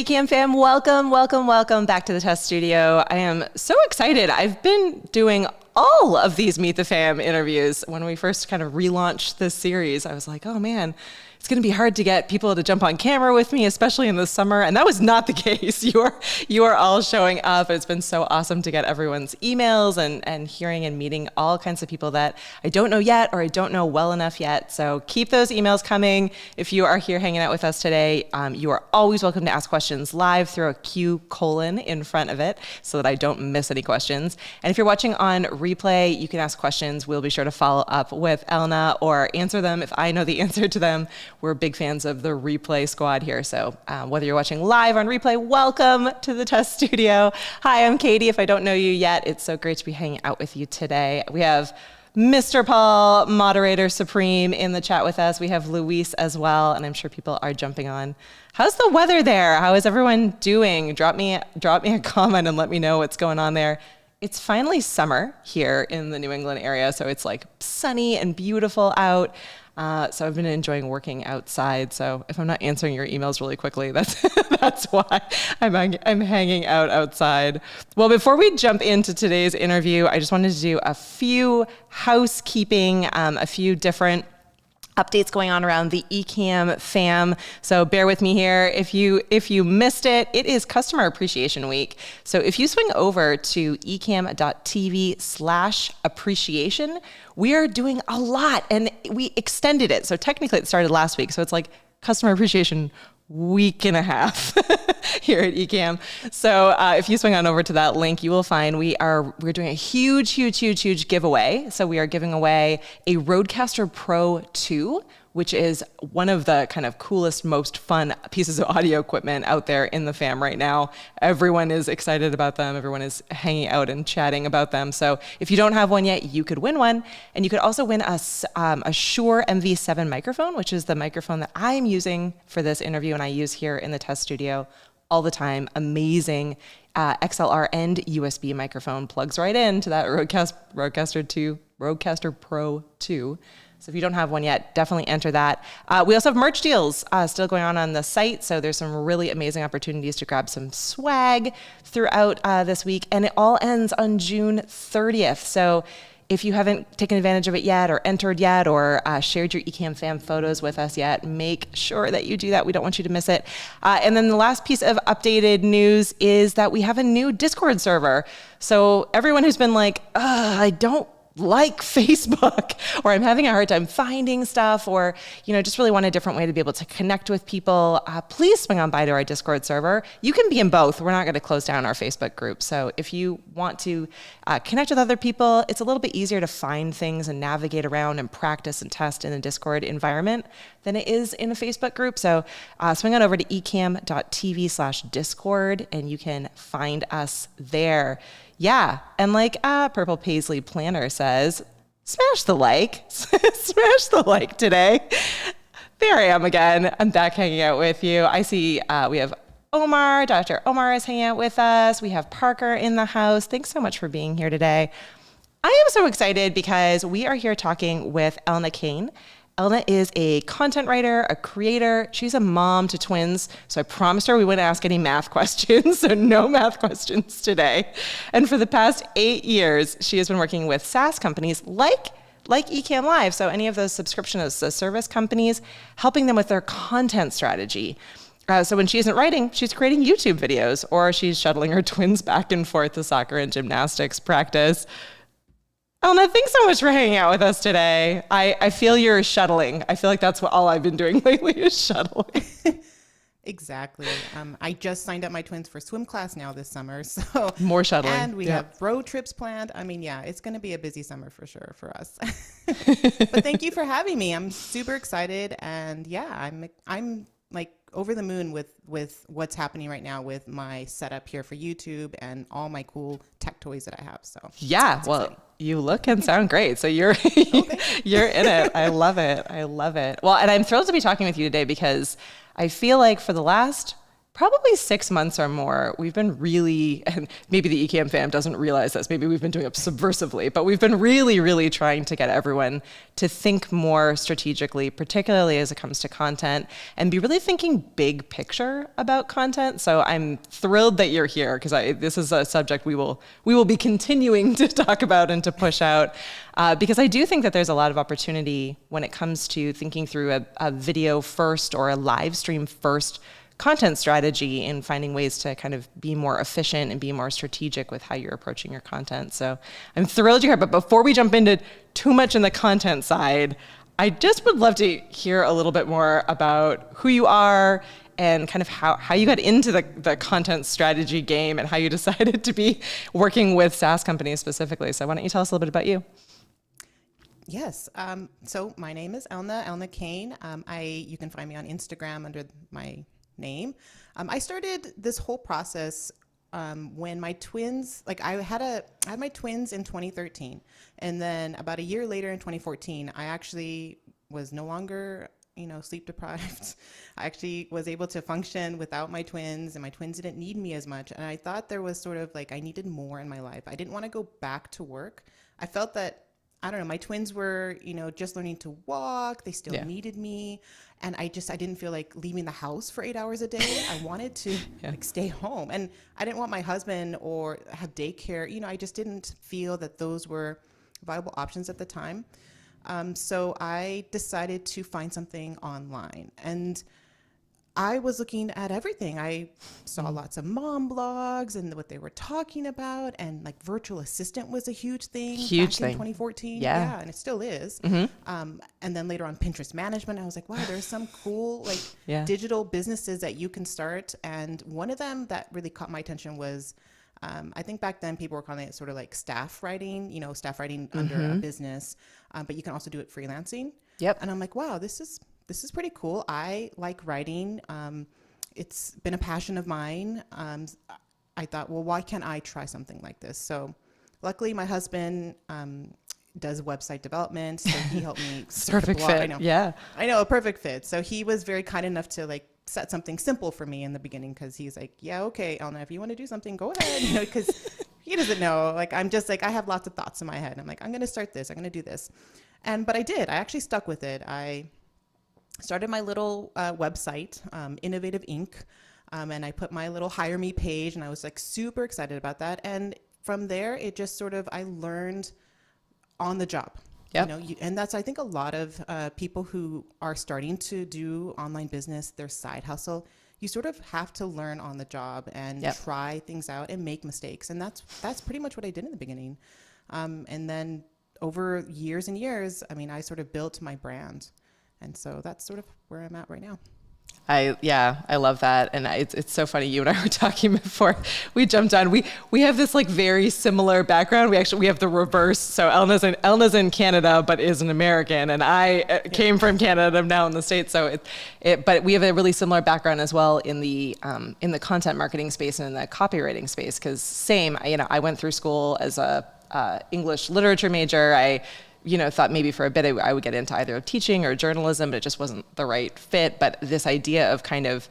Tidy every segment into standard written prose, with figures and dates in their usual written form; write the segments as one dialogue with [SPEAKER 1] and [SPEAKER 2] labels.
[SPEAKER 1] Ecamm fam, welcome back to the test studio. I am so excited. I've been doing all of these Meet the Fam interviews. When we first kind of relaunched this series, I was like, oh man, it's going to be hard to get people to jump on camera with me, especially in the summer. And that was not the case. You are all showing up. It's been so awesome to get everyone's emails and hearing and meeting all kinds of people that I don't know yet or I don't know well enough yet. So keep those emails coming. If you are here hanging out with us today, you are always welcome to ask questions live. Throw a Q: in front of it so that I don't miss any questions. And if you're watching on replay, you can ask questions. We'll be sure to follow up with Elna or answer them if I know the answer to them. We're big fans of the replay squad here. So whether you're watching live on replay, welcome to the test studio. Hi, I'm Katie. If I don't know you yet, it's so great to be hanging out with you today. We have Mr. Paul, moderator supreme, in the chat with us. We have Luis as well, and I'm sure people are jumping on. How's the weather there? How is everyone doing? Drop me a comment and let me know what's going on there. It's finally summer here in the New England area, so it's like sunny and beautiful out. So I've been enjoying working outside. So if I'm not answering your emails really quickly, that's why I'm hanging out outside. Well, before we jump into today's interview, I just wanted to do a few housekeeping, a few different updates going on around the Ecamm fam. So bear with me here. If you missed it, it is Customer Appreciation Week. So if you swing over to ecamm.tv/appreciation, we are doing a lot and we extended it. So technically it started last week. So it's like Customer Appreciation week and a half here at Ecamm. So if you swing on over to that link, you will find we're doing a huge giveaway. So we are giving away a Rodecaster Pro 2, which is one of the kind of coolest, most fun pieces of audio equipment out there in the fam right now. Everyone is excited about them. Everyone is hanging out and chatting about them. So if you don't have one yet, you could win one. And you could also win a Shure MV7 microphone, which is the microphone that I'm using for this interview and I use here in the test studio all the time. Amazing XLR and USB microphone, plugs right into that Rodecaster Pro 2. So if you don't have one yet, definitely enter that. We also have merch deals still going on the site. So there's some really amazing opportunities to grab some swag throughout this week. And it all ends on June 30th. So if you haven't taken advantage of it yet or entered yet or shared your Ecamm fam photos with us yet, make sure that you do that. We don't want you to miss it. And then the last piece of updated news is that we have a new Discord server. So everyone who's been like, I don't like Facebook, or I'm having a hard time finding stuff, or just really want a different way to be able to connect with people, please swing on by to our Discord server. You can be in both. We're not going to close down our Facebook group. So if you want to connect with other people, it's a little bit easier to find things and navigate around and practice and test in a Discord environment than it is in a Facebook group. So swing on over to ecamm.tv/Discord and you can find us there. Yeah, and like Purple Paisley Planner says, smash the like. Smash the like today. There I am again. I'm back hanging out with you. I see we have Omar. Dr. Omar is hanging out with us. We have Parker in the house. Thanks so much for being here today. I am so excited because we are here talking with Elna Cain. Elna is a content writer, a creator. She's a mom to twins. So I promised her we wouldn't ask any math questions. So no math questions today. And for the past 8 years, she has been working with SaaS companies like Ecamm Live. So any of those subscription as a service companies, helping them with their content strategy. So when she isn't writing, she's creating YouTube videos, or she's shuttling her twins back and forth to soccer and gymnastics practice. Elna, thanks so much for hanging out with us today. I feel you're shuttling. I feel like that's what all I've been doing lately is shuttling.
[SPEAKER 2] Exactly. I just signed up my twins for swim class now this summer. So
[SPEAKER 1] more shuttling.
[SPEAKER 2] And we have road trips planned. I mean, yeah, it's going to be a busy summer for sure for us. But thank you for having me. I'm super excited. And yeah, I'm like over the moon with what's happening right now with my setup here for YouTube and all my cool tech toys that I have. So
[SPEAKER 1] yeah, well, exciting. You look and sound great. So you're you're in it. I love it. I love it. Well, and I'm thrilled to be talking with you today because I feel like for the last probably 6 months or more, we've been really, and maybe the Ecamm fam doesn't realize this, maybe we've been doing it subversively, but we've been really, really trying to get everyone to think more strategically, particularly as it comes to content, and be really thinking big picture about content. So I'm thrilled that you're here, because this is a subject we will be continuing to talk about and to push out, because I do think that there's a lot of opportunity when it comes to thinking through a video first or a live stream first content strategy and finding ways to kind of be more efficient and be more strategic with how you're approaching your content. So I'm thrilled you're here. But before we jump into too much in the content side, I just would love to hear a little bit more about who you are and kind of how you got into the content strategy game and how you decided to be working with SaaS companies specifically. So why don't you tell us a little bit about you?
[SPEAKER 2] Yes. So my name is Elna Cain. You can find me on Instagram under my name. I started this whole process when my twins, I had my twins in 2013, and then about a year later in 2014, I actually was no longer, sleep deprived. I actually was able to function without my twins, and my twins didn't need me as much. And I thought there was sort of I needed more in my life. I didn't want to go back to work. I felt that, I don't know, my twins were, just learning to walk. They still needed me. And I didn't feel like leaving the house for 8 hours a day. I wanted to stay home. And I didn't want my husband or have daycare. I just didn't feel that those were viable options at the time. So I decided to find something online. And I was looking at everything. I saw lots of mom blogs and what they were talking about, and virtual assistant was a huge thing back in 2014. Yeah, and it still is. And then later on, Pinterest management. I was like, wow, there's some cool digital businesses that you can start. And one of them that really caught my attention was, I think back then people were calling it sort of staff writing, staff writing under a business, but you can also do it freelancing.
[SPEAKER 1] Yep.
[SPEAKER 2] And I'm like, wow, this is pretty cool. I like writing. It's been a passion of mine. I thought, well, why can't I try something like this? So luckily my husband does website development. So he helped me.
[SPEAKER 1] Perfect fit. I know. Yeah.
[SPEAKER 2] I know, a perfect fit. So he was very kind enough to set something simple for me in the beginning, because he's like, yeah, okay, Elna, if you want to do something, go ahead. Because he doesn't know. I'm just I have lots of thoughts in my head. I'm like, I'm going to start this. I'm going to do this. But I did. I actually stuck with it. I started my little website, Innovative Inc., and I put my little hire me page, and I was super excited about that. And from there, it just I learned on the job. Yep. And that's, I think, a lot of people who are starting to do online business, their side hustle. You sort of have to learn on the job and try things out and make mistakes. And that's pretty much what I did in the beginning. And then over years and years, I sort of built my brand. And so that's sort of where I'm at right now.
[SPEAKER 1] I love that. And it's so funny. You and I were talking before we jumped on. We have this very similar background. We have the reverse. So Elna's in Canada, but is an American. And I came from Canada. I'm now in the States. So but we have a really similar background as well in the content marketing space and in the copywriting space. Cause same, I went through school as a English literature major. I thought maybe for a bit I would get into either teaching or journalism, but it just wasn't the right fit. But this idea of kind of,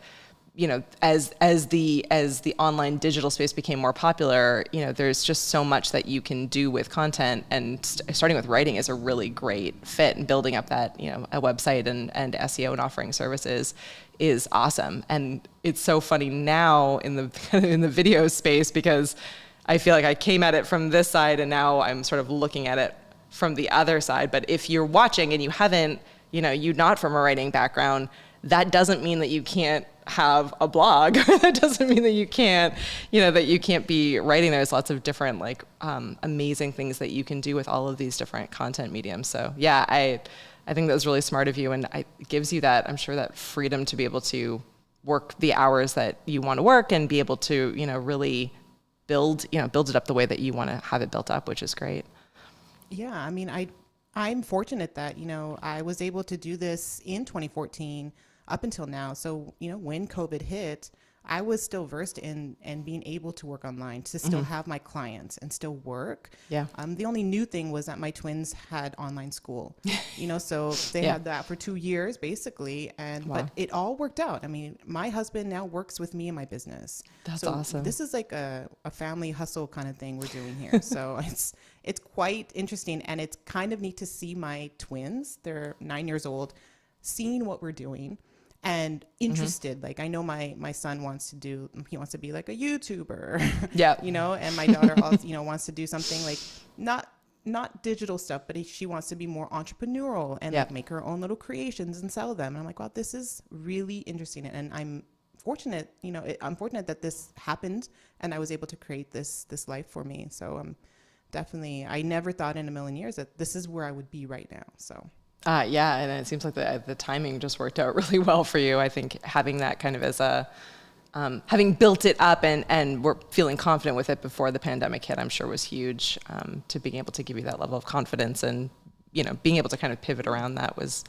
[SPEAKER 1] as the online digital space became more popular, there's just so much that you can do with content, and starting with writing is a really great fit, and building up that, a website and SEO and offering services is awesome. And it's so funny now in the video space, because I feel like I came at it from this side and now I'm sort of looking at it from the other side. But if you're watching and you haven't, you're not from a writing background, that doesn't mean that you can't have a blog. That doesn't mean that you can't, that you can't be writing. There's lots of different amazing things that you can do with all of these different content mediums. So yeah, I think that was really smart of you, and it gives you that, I'm sure, that freedom to be able to work the hours that you want to work and be able to, really build it up the way that you want to have it built up, which is great.
[SPEAKER 2] Yeah, I'm fortunate that, I was able to do this in 2014 up until now. So, when COVID hit, I was still versed in and being able to work online, to still have my clients and still work.
[SPEAKER 1] Yeah.
[SPEAKER 2] The only new thing was that my twins had online school, so they had that for 2 years basically. And, but it all worked out. I mean, my husband now works with me in my business.
[SPEAKER 1] That's
[SPEAKER 2] so
[SPEAKER 1] awesome.
[SPEAKER 2] This is like a family hustle kind of thing we're doing here. So it's quite interesting, and it's kind of neat to see my twins. They're 9 years old, seeing what we're doing and interested. Like, I know my son he wants to be like a YouTuber,
[SPEAKER 1] yeah,
[SPEAKER 2] and my daughter also, wants to do something like not digital stuff, but she wants to be more entrepreneurial and like make her own little creations and sell them. And I'm like, wow, this is really interesting. And I'm fortunate, I'm fortunate that this happened and I was able to create this life for me. So definitely, I never thought in a million years that this is where I would be right now. So.
[SPEAKER 1] Yeah, and it seems like the timing just worked out really well for you. I think having that kind of as a, having built it up and we're feeling confident with it before the pandemic hit, I'm sure was huge, to being able to give you that level of confidence, and, being able to kind of pivot around that was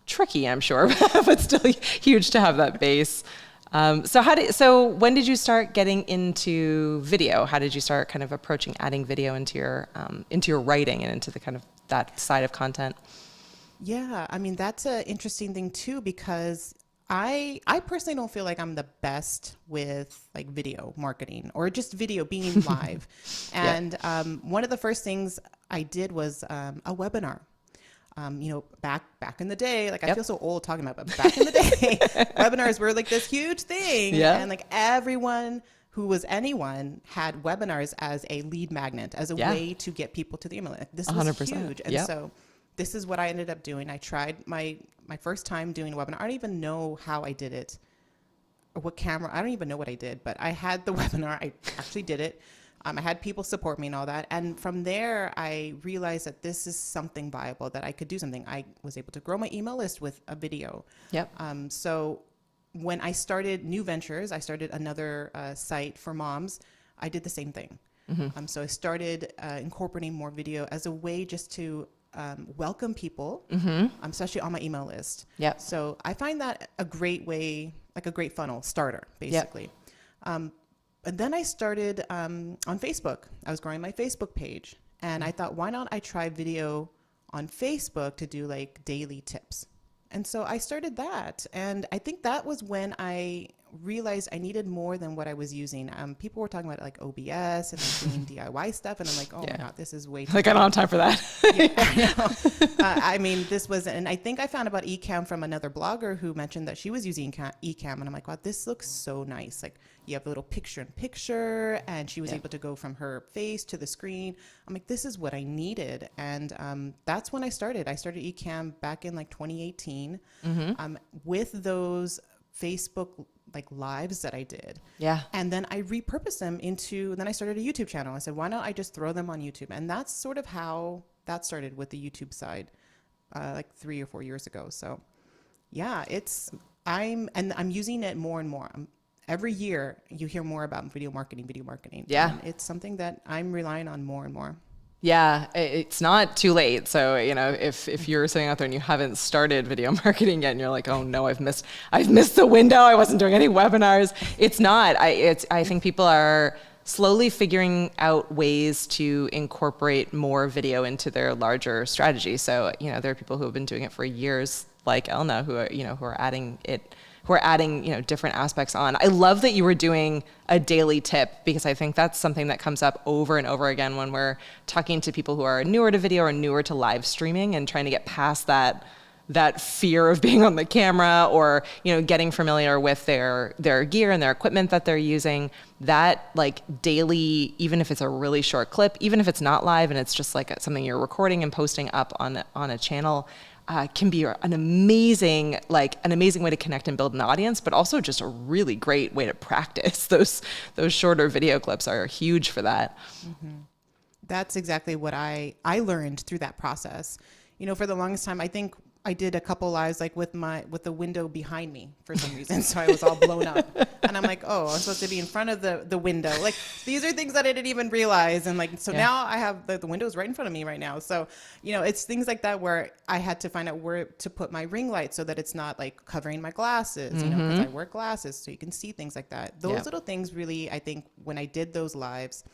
[SPEAKER 1] tricky, I'm sure, but still huge to have that base. So when did you start getting into video? How did you start kind of approaching adding video into your writing and into the kind of that side of content?
[SPEAKER 2] Yeah, I mean, that's an interesting thing too, because I personally don't feel like I'm the best with like video marketing or just video being live. And one of the first things I did was a webinar. Back in the day, like I feel so old talking about, but back in the day, webinars were like this huge thing. Yeah. And like anyone had webinars as a lead magnet, as a way to get people to the email. Like, this was 100%. Huge. And so this is what I ended up doing. I tried my first time doing a webinar. I don't even know how I did it or what camera. I don't even know what I did, but I had the webinar. I actually did it. I had people support me and all that. And from there, I realized that this is something viable, that I could do something. I was able to grow my email list with a video. Yep. So when I started new ventures, I started another site for moms. I did the same thing. So I started incorporating more video as a way just to welcome people, especially on my email list. Yep. So I find that a great way, like a great funnel starter, basically. Yep. And then I started on Facebook. I was growing my Facebook page, and I thought, why not I try video on Facebook to do like daily tips? And so I started that, and I think that was when I realized I needed more than what I was using. People were talking about like OBS and like doing DIY stuff, and I'm like, oh my God, this is way too
[SPEAKER 1] like, I don't have time for that.
[SPEAKER 2] I mean, this was, and I think I found about Ecamm from another blogger who mentioned that she was using Ecamm, and I'm like, wow, this looks so nice. Like, you have a little picture-in-picture, and she was able to go from her face to the screen. I'm like, this is what I needed, and that's when I started. I started Ecamm back in like 2018 with those Facebook like lives that I did. Yeah. And then I repurposed them then I started a YouTube channel. I said, why not I just throw them on YouTube? And that's sort of how that started with the YouTube side, like 3 or 4 years ago. So yeah, I'm using it more and more. Every year you hear more about video marketing. Yeah. And it's something that I'm relying on more and more.
[SPEAKER 1] Yeah, it's not too late. So, if you're sitting out there and you haven't started video marketing yet, and you're like, oh no, I've missed the window. I wasn't doing any webinars. It's not. I think people are slowly figuring out ways to incorporate more video into their larger strategy. So, there are people who have been doing it for years, like Elna, who are adding different aspects on. I love that you were doing a daily tip, because I think that's something that comes up over and over again when we're talking to people who are newer to video or newer to live streaming and trying to get past that fear of being on the camera, or, getting familiar with their gear and their equipment that they're using. That like daily, even if it's a really short clip, even if it's not live and it's just like something you're recording and posting up on a channel, can be an amazing way to connect and build an audience, but also just a really great way to practice. Those shorter video clips are huge for that.
[SPEAKER 2] Mm-hmm. That's exactly what I learned through that process. For the longest time, I think I did a couple lives like with the window behind me for some reason. So I was all blown up and I'm like, oh, I'm supposed to be in front of the window. Like these are things that I didn't even realize. And like, so now I have the window's right in front of me right now. So, it's things like that where I had to find out where to put my ring light so that it's not like covering my glasses, because I wear glasses so you can see things like that. Those little things really, I think when I did those lives,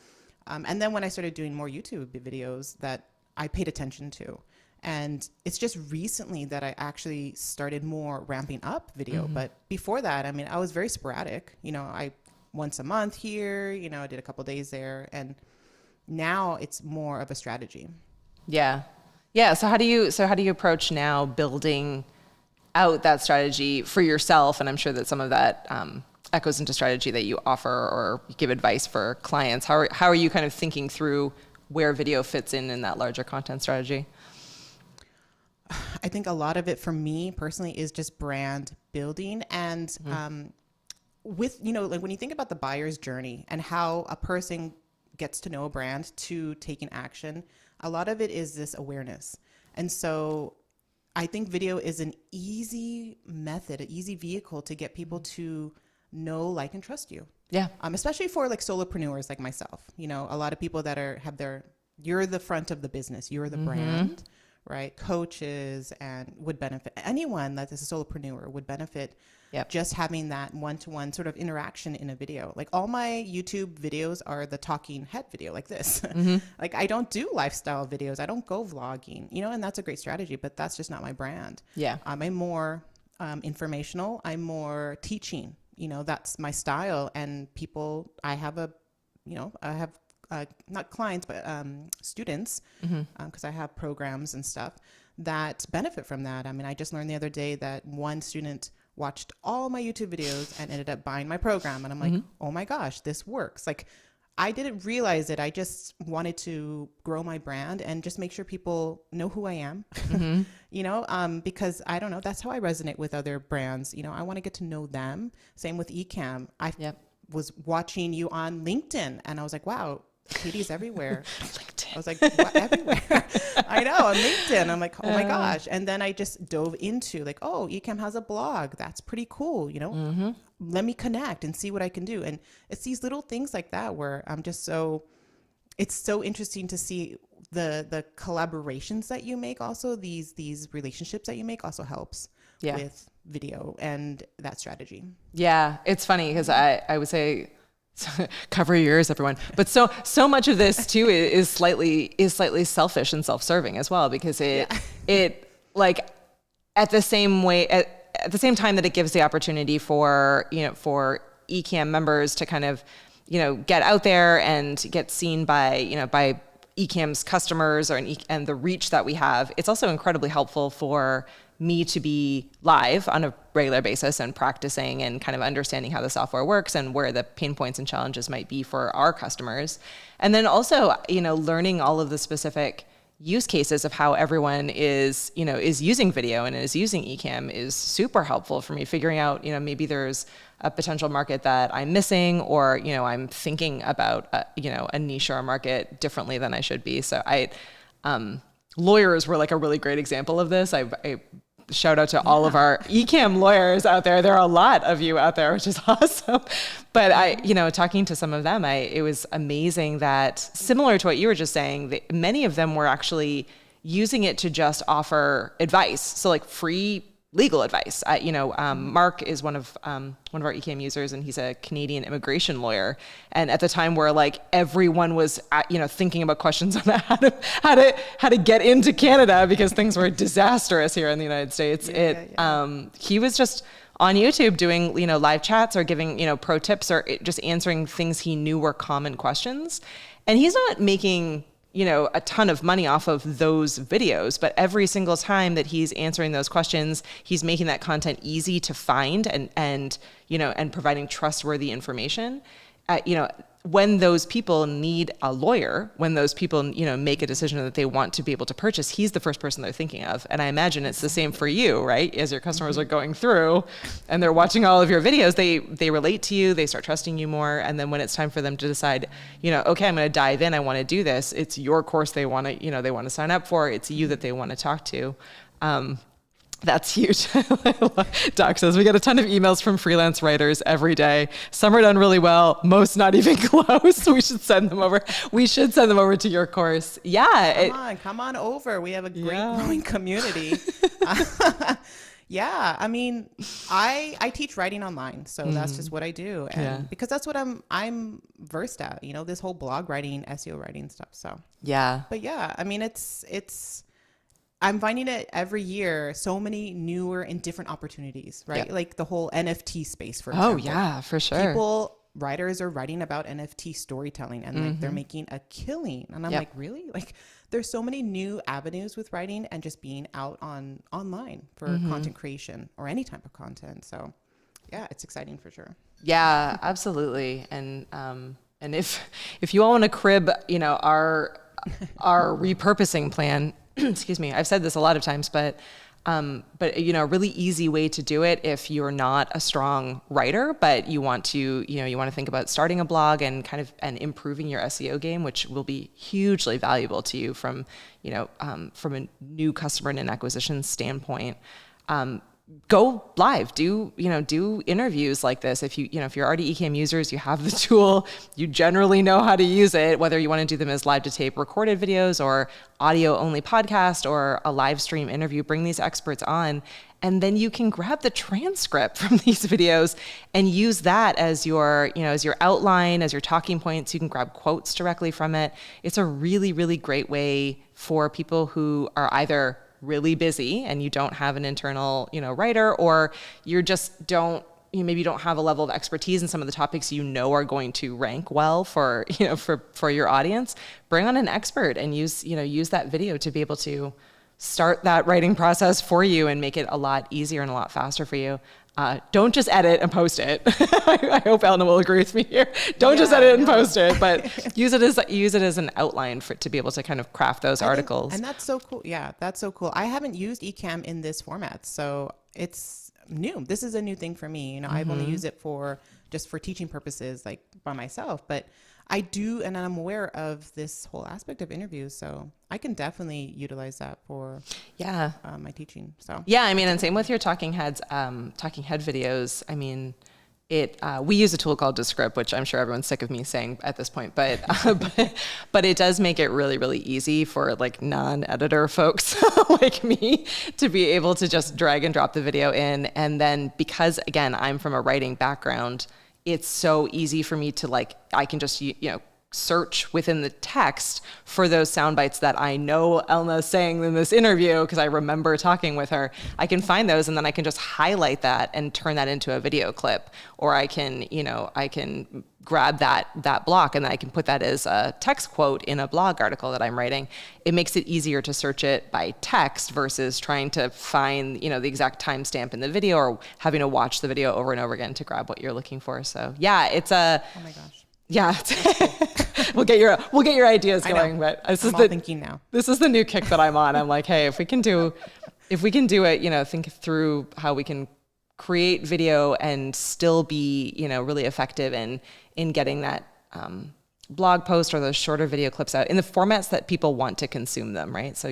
[SPEAKER 2] and then when I started doing more YouTube videos that I paid attention to. And it's just recently that I actually started more ramping up video. But before that, I mean, I was very sporadic. I once a month here, I did a couple days there. And now it's more of a strategy.
[SPEAKER 1] Yeah. Yeah. So how do you approach now building out that strategy for yourself? And I'm sure that some of that echoes into strategy that you offer or give advice for clients. How are you kind of thinking through where video fits in that larger content strategy?
[SPEAKER 2] I think a lot of it for me personally is just brand building and with, like when you think about the buyer's journey and how a person gets to know a brand to taking action, a lot of it is this awareness. And so I think video is an easy method, an easy vehicle to get people to know, like, and trust you.
[SPEAKER 1] Yeah.
[SPEAKER 2] Especially for like solopreneurs like myself, a lot of people that you're the front of the business, you're the brand. Right? Coaches and would benefit. Anyone that is a solopreneur would benefit just having that one-to-one sort of interaction in a video. Like all my YouTube videos are the talking head video like this. Like I don't do lifestyle videos. I don't go vlogging, and that's a great strategy, but that's just not my brand. Yeah. I'm more informational. I'm more teaching, that's my style. And people, I have not clients, but students, because I have programs and stuff that benefit from that. I mean, I just learned the other day that one student watched all my YouTube videos and ended up buying my program. And I'm like, oh my gosh, this works. Like, I didn't realize it. I just wanted to grow my brand and just make sure people know who I am, because I don't know, that's how I resonate with other brands. I want to get to know them. Same with Ecamm. I was watching you on LinkedIn and I was like, wow, Katie's everywhere. I was like, what, everywhere? I know, on LinkedIn. I'm like, oh my gosh. And then I just dove into like, oh, Ecamm has a blog. That's pretty cool. Let me connect and see what I can do. And it's these little things like that where I'm just it's so interesting to see the collaborations that you make. Also these relationships that you make also helps with video and that strategy. Yeah.
[SPEAKER 1] It's funny because I would say, cover your ears, everyone. But so much of this too is slightly selfish and self-serving as well, because it like at the same time that it gives the opportunity for Ecamm members to kind of get out there and get seen by Ecamm's customers and the reach that we have. It's also incredibly helpful for me to be live on a regular basis and practicing and kind of understanding how the software works and where the pain points and challenges might be for our customers. And then also, learning all of the specific use cases of how everyone is using video and is using Ecamm is super helpful for me, figuring out, maybe there's a potential market that I'm missing, or, I'm thinking about, a niche or a market differently than I should be. So lawyers were like a really great example of this. I shout out to all of our Ecamm lawyers out there. There are a lot of you out there, which is awesome. But talking to some of them, it was amazing that, similar to what you were just saying, many of them were actually using it to just offer advice. So like free legal advice. Mark is one of our Ecamm users, and he's a Canadian immigration lawyer. And at the time where like everyone was, thinking about questions on how to get into Canada because things were disastrous here in the United States, he was just on YouTube doing, live chats or giving, pro tips or just answering things he knew were common questions. And he's not making a ton of money off of those videos, but every single time that he's answering those questions, he's making that content easy to find and providing trustworthy information. When those people need a lawyer, when those people, make a decision that they want to be able to purchase, he's the first person they're thinking of. And I imagine it's the same for you, right? As your customers are going through and they're watching all of your videos, they relate to you, they start trusting you more. And then when it's time for them to decide, okay, I'm going to dive in, I want to do this. It's your course they want to, they want to sign up for. It's you that they want to talk to. That's huge. Doc says, we get a ton of emails from freelance writers every day. Some are done really well, most not even close. We should send them over. We should send them over to your course. Yeah.
[SPEAKER 2] Come on over. We have a great growing community. Yeah, I mean, I teach writing online, so that's just what I do, and because that's what I'm versed at, you know, this whole blog writing, SEO writing stuff. So but yeah, I mean, it's I'm finding it every year, so many newer and different opportunities, right?
[SPEAKER 1] Yeah.
[SPEAKER 2] Like the whole NFT space, for example.
[SPEAKER 1] Oh yeah, for sure.
[SPEAKER 2] Writers are writing about NFT storytelling, and like they're making a killing, and I'm like, really? Like, there's so many new avenues with writing and just being out online for content creation or any type of content. So yeah, it's exciting for sure.
[SPEAKER 1] Yeah, absolutely. And if you all want to crib, you know, our repurposing plan, excuse me, I've said this a lot of times, but you know, a really easy way to do it if you're not a strong writer, but you want to think about starting a blog and improving your SEO game, which will be hugely valuable to you from a new customer and an acquisition standpoint. Go live, do interviews like this. If you're already Ecamm users, you have the tool, you generally know how to use it, whether you want to do them as live to tape recorded videos or audio only podcast or a live stream interview, bring these experts on, and then you can grab the transcript from these videos and use that as your outline, as your talking points. You can grab quotes directly from it. It's a really, really great way for people who are either really busy and you don't have an internal, writer, or you maybe don't have a level of expertise in some of the topics are going to rank well for your audience. Bring on an expert and use that video to be able to start that writing process for you and make it a lot easier and a lot faster for you. Don't just edit and post it. I hope Elna will agree with me here. Don't just edit and post it, but use it as an outline to be able to kind of craft those articles.
[SPEAKER 2] And that's so cool. Yeah, that's so cool. I haven't used Ecamm in this format, so it's new. This is a new thing for me. I've only used it for teaching purposes, like by myself, but I do, and I'm aware of this whole aspect of interviews, so I can definitely utilize that for my teaching. So
[SPEAKER 1] and same with your talking head videos. I mean, we use a tool called Descript, which I'm sure everyone's sick of me saying at this point, but it does make it really, really easy for like non-editor folks like me to be able to just drag and drop the video in, and then because again I'm from a writing background, it's so easy for me to I can just, search within the text for those sound bites that I know Elna's saying in this interview because I remember talking with her. I can find those and then I can just highlight that and turn that into a video clip, or I can grab that block and then I can put that as a text quote in a blog article that I'm writing. It makes it easier to search it by text versus trying to find, the exact timestamp in the video or having to watch the video over and over again to grab what you're looking for. So yeah, it's oh
[SPEAKER 2] my gosh.
[SPEAKER 1] Yeah, we'll get your ideas going. But
[SPEAKER 2] I'm thinking now.
[SPEAKER 1] This is the new kick that I'm on. I'm like, hey, if we can do it, think through how we can create video and still be, really effective in getting that blog post or those shorter video clips out in the formats that people want to consume them, right? So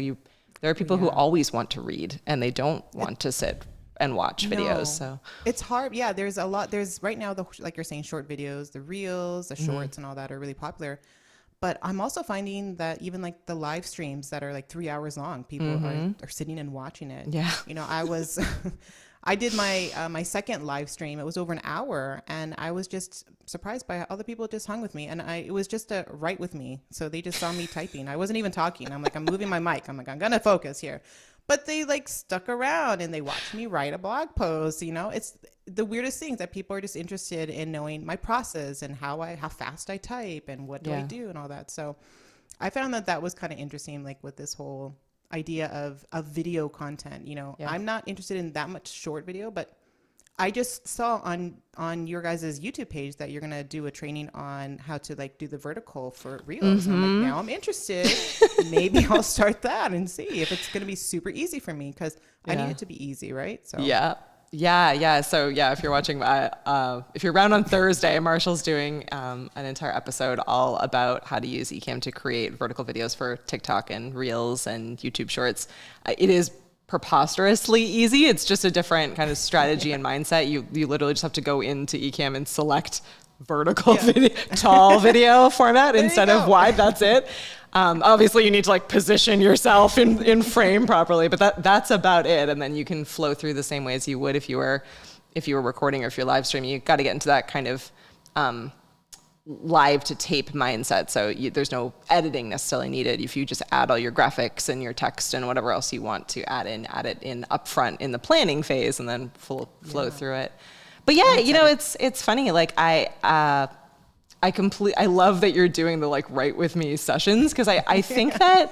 [SPEAKER 1] there are people who always want to read and they don't want to sit and watch videos. So
[SPEAKER 2] it's hard. Yeah, there's a lot. There's right now, like you're saying, short videos, the reels, the shorts and all that are really popular. But I'm also finding that even like the live streams that are like 3 hours long, people are sitting and watching it.
[SPEAKER 1] Yeah.
[SPEAKER 2] I did my second live stream. It was over an hour, and I was just surprised by how other people just hung with me. And it was just a write with me. So they just saw me typing. I wasn't even talking. I'm like, I'm moving my mic. I'm like, I'm going to focus here. But they stuck around and they watched me write a blog post. It's the weirdest things that people are just interested in knowing my process and how fast I type and what do I do and all that. So I found that was kind of interesting, like with this whole idea of video content. I'm not interested in that much short video, but I just saw on your guys' YouTube page that you're going to do a training on how to do the vertical for reels. And I'm like, now I'm interested. Maybe I'll start that and see if it's going to be super easy for me because I need it to be easy, right? So
[SPEAKER 1] Yeah. So if you're watching, if you're around on Thursday, Marshall's doing an entire episode all about how to use Ecamm to create vertical videos for TikTok and Reels and YouTube Shorts. It is preposterously easy. It's just a different kind of strategy and mindset. You literally just have to go into Ecamm and select vertical video, tall video format instead of wide. That's it. Obviously you need to like position yourself in frame properly, but that's about it. And then you can flow through the same way as you would if you were recording or if you're live streaming. You got to get into that kind of live to tape mindset. So there's no editing necessarily needed. If you just add all your graphics and your text and whatever else you want to add it in upfront in the planning phase and then flow through it. But yeah, it's funny. Like I love that you're doing the like write with me sessions, because I think that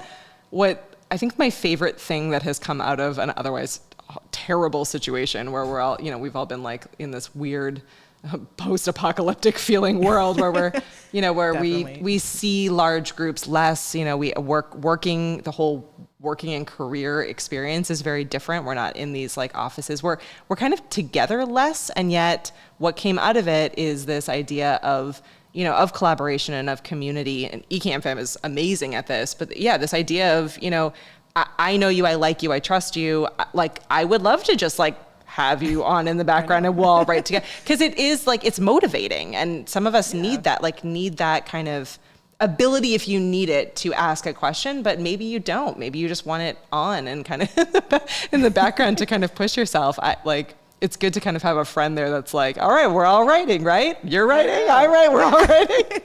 [SPEAKER 1] I think my favorite thing that has come out of an otherwise terrible situation where we're all, we've all been like in this weird post-apocalyptic feeling world where we're, where we see large groups less, we working and career experience is very different. We're not in these like offices. We're kind of together less. And yet what came out of it is this idea of, of collaboration and of community. And Ecamm Fam is amazing at this. But yeah, this idea of, I know you, I like you, I trust you. Like, I would love to just like have you on in the background and we'll all write together. Because it is like, it's motivating. And some of us need that kind of ability if you need it to ask a question, but maybe you don't. Maybe you just want it on and kind of in the background to kind of push yourself. It's good to kind of have a friend there that's like, all right, we're all writing, right? You're writing, I write, we're all writing.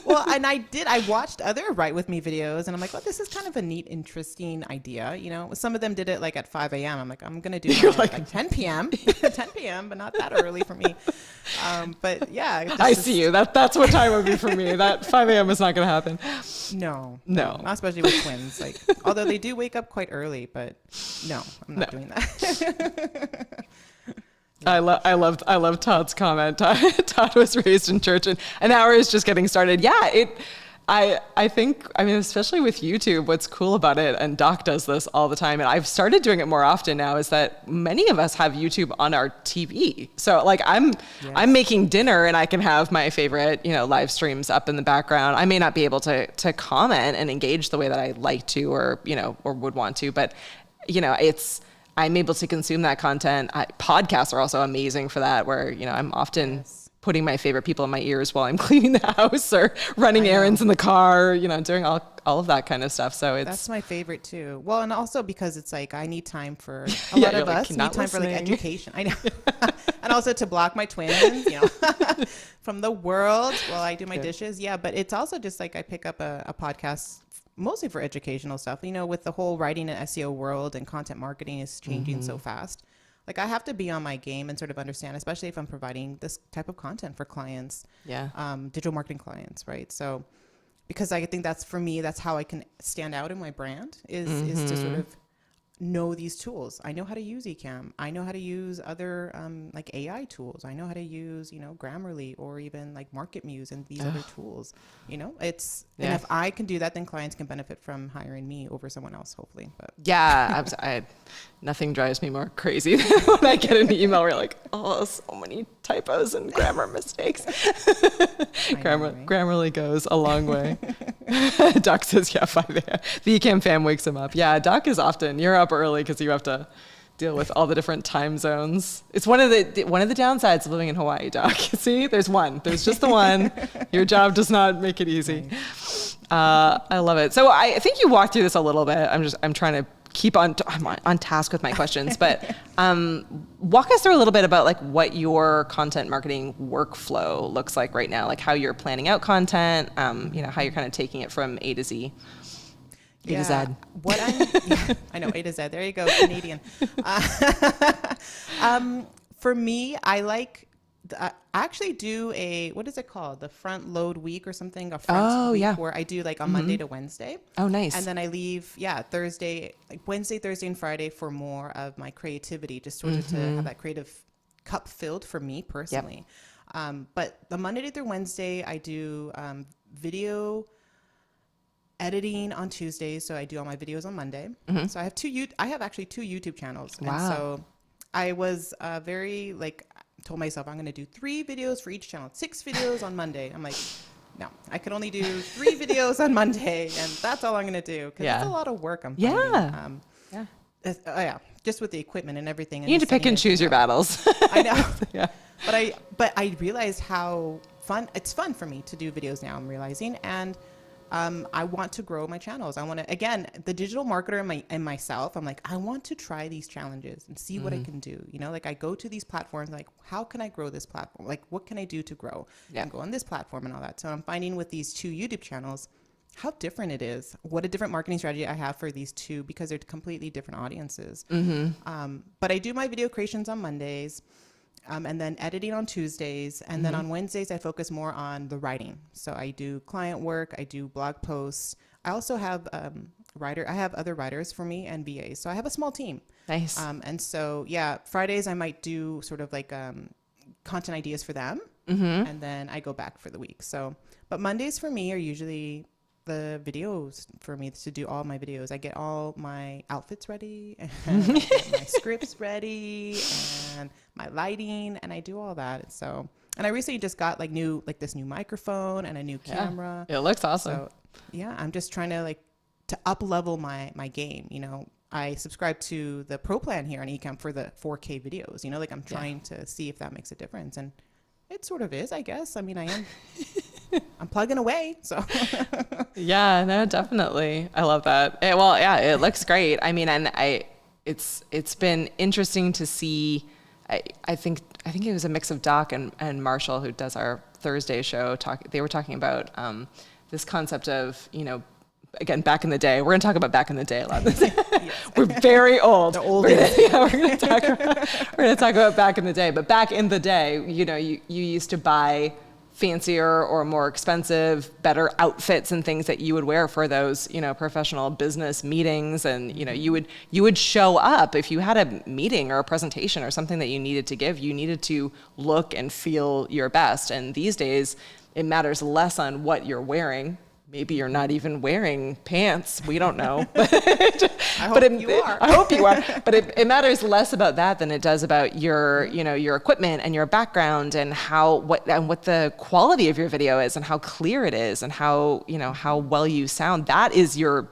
[SPEAKER 2] Well, and I watched other Write With Me videos and I'm like, well, this is kind of a neat, interesting idea. Some of them did it like at 5 a.m. I'm like, I'm going to do it like 10 p.m., 10 p.m., but not that early for me. But yeah.
[SPEAKER 1] I see you. That's what time would be for me. That 5 a.m. is not going to happen.
[SPEAKER 2] No, not especially with twins. Like, although they do wake up quite early, but no, I'm not doing that.
[SPEAKER 1] I love Todd's comment. Todd was raised in church and an hour is just getting started. Yeah, I think, especially with YouTube, what's cool about it, and Doc does this all the time, and I've started doing it more often now, is that many of us have YouTube on our TV. So like I'm making dinner and I can have my favorite, live streams up in the background. I may not be able to comment and engage the way that I like to or would want to, but I'm able to consume that content. Podcasts are also amazing for that, where, I'm often putting my favorite people in my ears while I'm cleaning the house or running errands in the car, doing all of that kind of stuff. So
[SPEAKER 2] that's my favorite too. Well, and also because it's like, I need time for a lot of us need time for like education. I know. And also to block my twins, from the world while I do my dishes. Yeah. But it's also just like, I pick up a podcast mostly for educational stuff, with the whole writing and SEO world and content marketing is changing so fast. Like, I have to be on my game and sort of understand, especially if I'm providing this type of content for clients, digital marketing clients, right? So, because I think that's, for me, that's how I can stand out in my brand is to sort of know these tools. I know how to use Ecamm. I know how to use other like AI tools. I know how to use, Grammarly or even like MarketMuse and these other tools. It's and if I can do that, then clients can benefit from hiring me over someone else, hopefully. But
[SPEAKER 1] nothing drives me more crazy than when I get an email where you're like, oh, so many typos and grammar mistakes. Grammarly goes a long way. Doc says, 5 a.m. The Ecamm fam wakes him up. Yeah, Doc is often, you're up early because you have to deal with all the different time zones. It's one of the downsides of living in Hawaii, Doc. See, there's just the one. Your job does not make it easy. I love it. So I think you walked through this a little bit. I'm trying to keep I'm on task with my questions, but walk us through a little bit about like what your content marketing workflow looks like right now, like how you're planning out content, how you're kind of taking it from A to Z. A to Z.
[SPEAKER 2] I know, A to Z. There you go, Canadian. For me, I actually do what is it called? The front load week or something? Week where I do like on Monday to Wednesday.
[SPEAKER 1] Oh, nice.
[SPEAKER 2] And then I leave, Thursday, like Wednesday, Thursday, and Friday for more of my creativity, just sort of to have that creative cup filled for me personally. Yep. But the Monday through Wednesday, I do video editing on Tuesdays. So I do all my videos on Monday. Mm-hmm. So I have actually 2 YouTube channels. Wow. And so I was told myself I'm going to do 3 videos for each channel, 6 videos on Monday. I'm like, no, I can only do 3 videos on Monday, and that's all I'm going to do because it's a lot of work. I'm finding. Yeah, just with the equipment and everything.
[SPEAKER 1] You need to pick and choose your battles.
[SPEAKER 2] I know.
[SPEAKER 1] Yeah.
[SPEAKER 2] But I realized how it's fun for me to do videos now, I'm realizing. And I want to grow my channels. I want to, again, the digital marketer and myself, I'm like, I want to try these challenges and see what I can do. You know, like I go to these platforms, like, how can I grow this platform? Like, what can I do to grow and go on this platform and all that? So I'm finding with these 2 YouTube channels, how different it is, what a different marketing strategy I have for these 2, because they're completely different audiences. But I do my video creations on Mondays, and then editing on Tuesdays. And then on Wednesdays, I focus more on the writing. So I do client work, I do blog posts. I also have I have other writers for me and VAs. So I have a small team.
[SPEAKER 1] Nice.
[SPEAKER 2] And so, yeah, Fridays I might do sort of like content ideas for them. And then I go back for the week. So, but Mondays for me are usually the videos for me to do all my videos. I get all my outfits ready and I get my scripts ready and my lighting, and I do all that. So, and I recently just got this new microphone and a new camera.
[SPEAKER 1] It looks awesome.
[SPEAKER 2] So yeah, I'm just trying to up level my game. You know, I subscribe to the pro plan here on Ecamm for the 4K videos, you know, like I'm trying to see if that makes a difference. And it sort of is, I guess. I mean, I'm plugging away. So
[SPEAKER 1] yeah, no, definitely. I love that. It looks great. I mean, and it's been interesting to see. I think it was a mix of Doc and Marshall, who does our Thursday show. They were talking about this concept of, you know, again, back in the day. We're going to talk about back in the day a lot. We're very old. The oldest. We're going to talk about back in the day. But back in the day, you know, you used to buy fancier or more expensive, better outfits and things that you would wear for those, you know, professional business meetings. And, you know, you would show up if you had a meeting or a presentation or something that you needed to give. You needed to look and feel your best. And these days, it matters less on what you're wearing. Maybe you're not even wearing pants. We don't know. I hope you are. But it matters less about that than it does about your, you know, your equipment and your background and what the quality of your video is and how clear it is and how, you know, how well you sound. That is your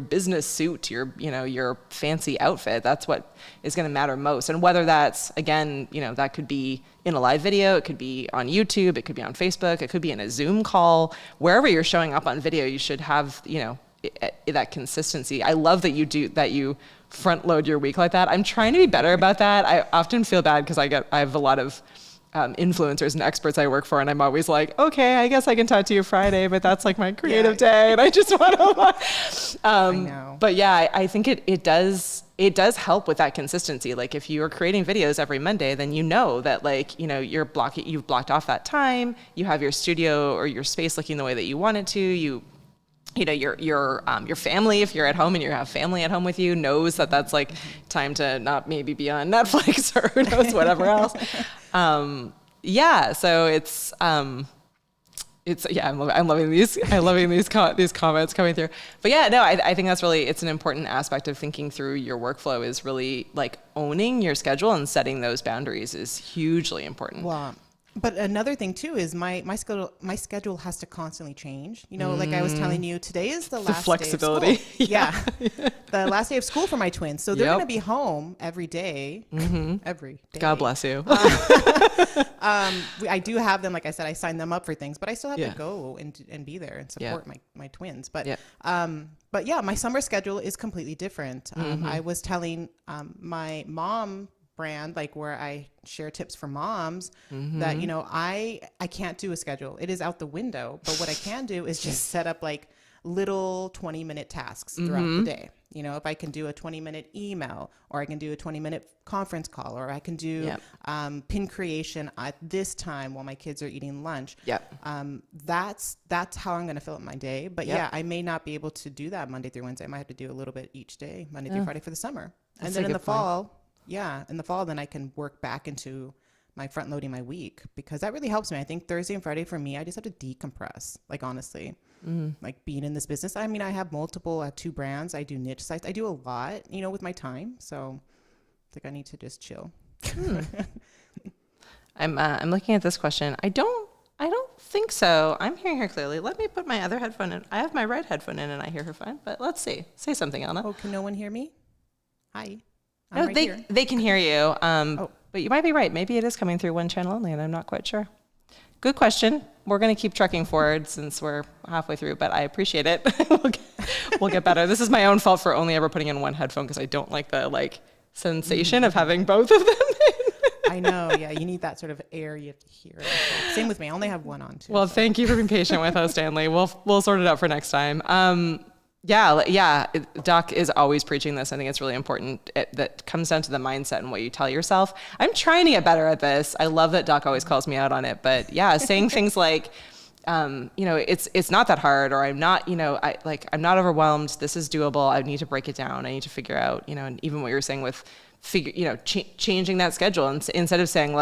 [SPEAKER 1] business suit, your fancy outfit. That's what is going to matter most. And whether that's, again, you know, that could be in a live video, it could be on YouTube, it could be on Facebook, it could be in a Zoom call. Wherever you're showing up on video, you should have, you know, that consistency. I love that you front load your week like that. I'm trying to be better about that. I often feel bad because I have a lot of influencers and experts I work for, and I'm always like, okay, I guess I can talk to you Friday, but that's like my creative day, and I just want to. I know. But yeah, I think it does help with that consistency. Like if you're creating videos every Monday, then you know that, like, you know, you've blocked off that time. You have your studio or your space looking the way that you want it to. You know, your family, if you're at home and you have family at home with you, knows that that's like time to not maybe be on Netflix or who knows, whatever else. So I'm loving these comments coming through. But yeah, no, I think it's an important aspect of thinking through your workflow, is really like owning your schedule and setting those boundaries is hugely important.
[SPEAKER 2] Wow. But another thing too is my schedule has to constantly change. You know, like I was telling you, today is the last
[SPEAKER 1] flexibility.
[SPEAKER 2] day of school. Yeah. The last day of school for my twins. So they're going to be home every day. Every day.
[SPEAKER 1] God bless you.
[SPEAKER 2] I do have them, like I said, I signed them up for things, but I still have to go and be there and support my twins. But yeah, my summer schedule is completely different. I was telling my mom brand, like where I share tips for moms, that, you know, I can't do a schedule. It is out the window. But what I can do is just set up like little 20-minute tasks throughout the day. You know, if I can do a 20-minute email, or I can do a 20-minute conference call, or I can do pin creation at this time while my kids are eating lunch. That's how I'm going to fill up my day. But yeah, I may not be able to do that Monday through Wednesday. I might have to do a little bit each day, Monday through Friday for the summer. And then in the fall, then I can work back into my front loading my week, because that really helps me. I think Thursday and Friday for me, I just have to decompress, like honestly, like being in this business. I mean, I have 2 brands. I do niche sites. I do a lot, you know, with my time. So I think I need to just chill.
[SPEAKER 1] I'm looking at this question. I don't think so. I'm hearing her clearly. Let me put my other headphone in. I have my right headphone in and I hear her fine, but let's see. Say something, Elna.
[SPEAKER 2] Oh, can no one hear me? Hi. I'm
[SPEAKER 1] No,
[SPEAKER 2] right here.
[SPEAKER 1] they can hear you.
[SPEAKER 2] Oh.
[SPEAKER 1] But you might be right. Maybe it is coming through one channel only, and I'm not quite sure. Good question. We're going to keep trucking forward since we're halfway through, but I appreciate it. We'll get better. This is my own fault for only ever putting in one headphone because I don't like the sensation of having both of them in.
[SPEAKER 2] I know. Yeah, you need that sort of air. You have to hear it. Same with me. I only have one on too.
[SPEAKER 1] Well, thank you for being patient with us, Stanley. We'll sort it out for next time. Doc is always preaching this. I think it's really important. That comes down to the mindset and what you tell yourself. I'm trying to get better at this. I love that Doc always calls me out on it. But yeah, saying things like, it's not that hard, or I'm not not overwhelmed. This is doable. I need to break it down. I need to figure out, and even what you're saying with changing that schedule, and instead of saying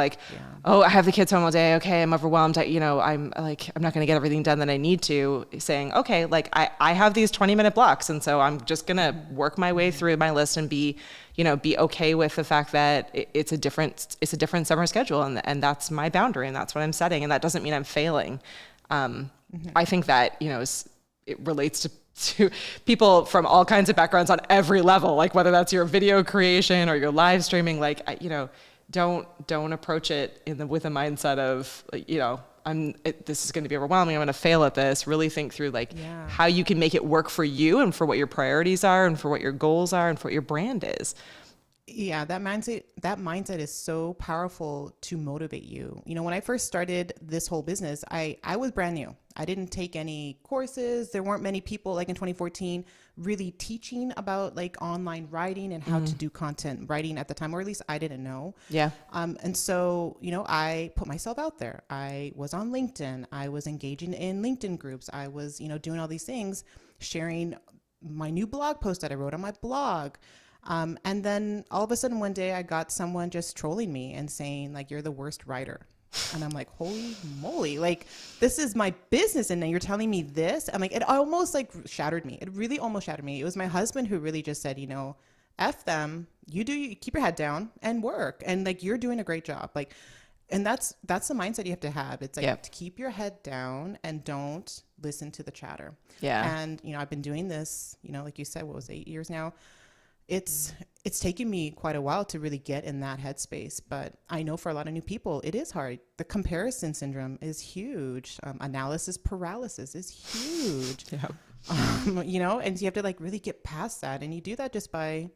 [SPEAKER 1] oh, I have the kids home all day. Okay, I'm overwhelmed. I'm not going to get everything done that I need to. Saying, okay, I have these 20-minute blocks, and so I'm just going to work my way through my list and be okay with the fact that it's a different summer schedule, and that's my boundary, and that's what I'm setting, and that doesn't mean I'm failing. I think that it relates to people from all kinds of backgrounds on every level, whether that's your video creation or your live streaming, don't approach it with a mindset of, this is going to be overwhelming. I'm going to fail at this. Really think through how you can make it work for you and for what your priorities are and for what your goals are and for what your brand is.
[SPEAKER 2] Yeah, that mindset is so powerful to motivate you. When I first started this whole business, I was brand new. I didn't take any courses. There weren't many people in 2014 really teaching about online writing and how to do content writing at the time, or at least I didn't know.
[SPEAKER 1] Yeah.
[SPEAKER 2] And so, I put myself out there. I was on LinkedIn. I was engaging in LinkedIn groups. I was, doing all these things, sharing my new blog post that I wrote on my blog. And then all of a sudden one day I got someone just trolling me and saying you're the worst writer. And I'm like, holy moly, this is my business. And then you're telling me this. I'm like, it almost shattered me. It really almost shattered me. It was my husband who really just said, F them, you keep your head down and work. And you're doing a great job. And that's the mindset you have to have. It's to keep your head down and don't listen to the chatter.
[SPEAKER 1] Yeah.
[SPEAKER 2] And, I've been doing this, like you said, 8 years now. It's taken me quite a while to really get in that headspace, but I know for a lot of new people, it is hard. The comparison syndrome is huge. Analysis paralysis is huge.
[SPEAKER 1] Yeah.
[SPEAKER 2] And you have to really get past that. And you do that just by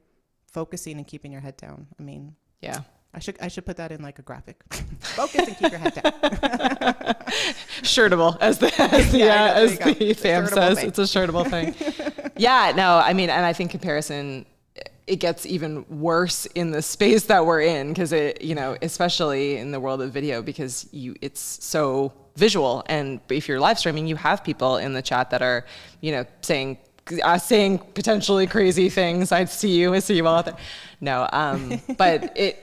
[SPEAKER 2] focusing and keeping your head down. I mean,
[SPEAKER 1] yeah.
[SPEAKER 2] I should put that in a graphic. Focus and keep your head down.
[SPEAKER 1] Shirtable, as the fam says. It's a shirtable thing. Yeah, no, I mean, and I think comparison, it gets even worse in the space that we're in, because it, especially in the world of video, because it's so visual. And if you're live streaming, you have people in the chat that are, saying potentially crazy things. I see you all out there. No, but it,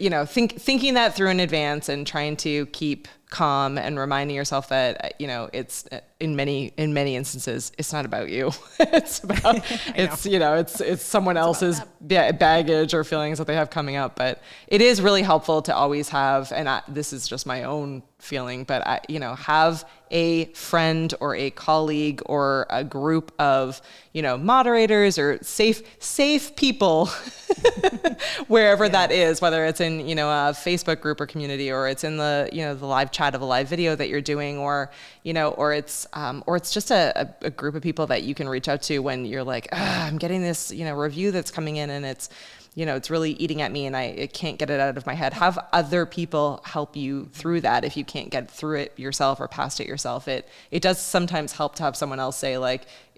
[SPEAKER 1] thinking that through in advance and trying to keep calm and reminding yourself that, it's in many instances, it's not about you. It's about, it's someone else's baggage or feelings that they have coming up. But it is really helpful to always have, and this is just my own feeling, but have a friend or a colleague or a group of, moderators or safe people, wherever that is, whether it's in, a Facebook group or community, or it's in the, the live chat of a live video that you're doing, or it's just a group of people that you can reach out to when you're like, I'm getting this, review that's coming in, and it's, it's really eating at me and I can't get it out of my head. Have other people help you through that if you can't get through it yourself or past it yourself. It does sometimes help to have someone else say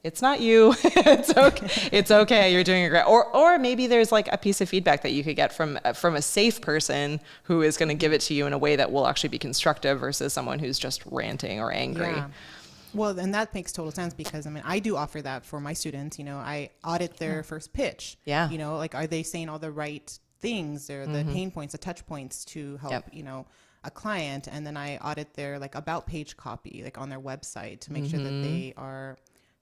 [SPEAKER 1] it's not you. It's okay. It's okay. You're doing it great. Or maybe there's a piece of feedback that you could get from a safe person who is going to give it to you in a way that will actually be constructive versus someone who's just ranting or angry.
[SPEAKER 2] Yeah. Well, and that makes total sense, because I do offer that for my students. I audit their first pitch.
[SPEAKER 1] Yeah.
[SPEAKER 2] Are they saying all the right things, or the pain points, the touch points to help, a client? And then I audit their about page copy, on their website, to make sure that they are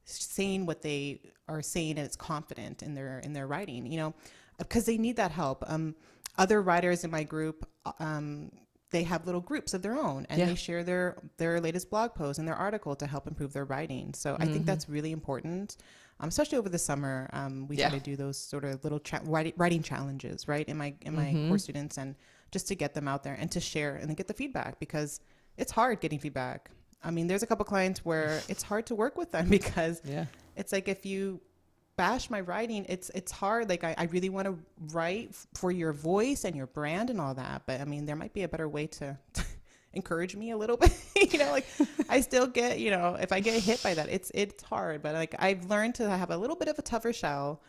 [SPEAKER 2] saying what they are saying and it's confident in their writing, because they need that help. Other writers in my group, they have little groups of their own, and they share their latest blog post and their article to help improve their writing. So I think that's really important. especially over the summer, we try to do those sort of little writing challenges, right, in my course students, and just to get them out there and to share and then get the feedback, because it's hard getting feedback. I mean, there's a couple clients where it's hard to work with them because it's like, if you bash my writing, it's hard. Like, I really want to write for your voice and your brand and all that, but I mean, there might be a better way to encourage me a little bit. Like, I still get, if I get hit by that, it's hard, but like, I've learned to have a little bit of a tougher shell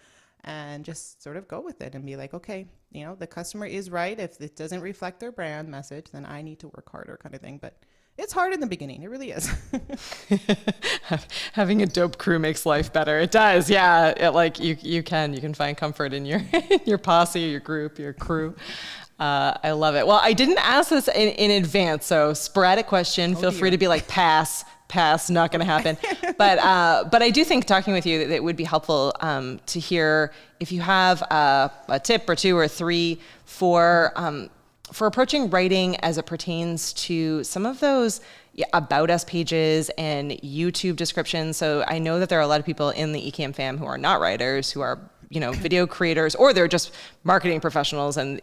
[SPEAKER 2] and just sort of go with it and be like, okay, the customer is right. If it doesn't reflect their brand message, then I need to work harder, kind of thing. But it's hard in the beginning. It really is.
[SPEAKER 1] Having a dope crew makes life better. It does. Yeah. Like you can find comfort in your posse, your group, your crew. I love it. Well, I didn't ask this in advance, so sporadic question. Feel free to be like, pass, not going to happen. But I do think talking with you that it would be helpful to hear if you have a tip or two or three for approaching writing as it pertains to some of those about us pages and YouTube descriptions. So I know that there are a lot of people in the Ecamm fam who are not writers, who are video creators, or they're just marketing professionals, and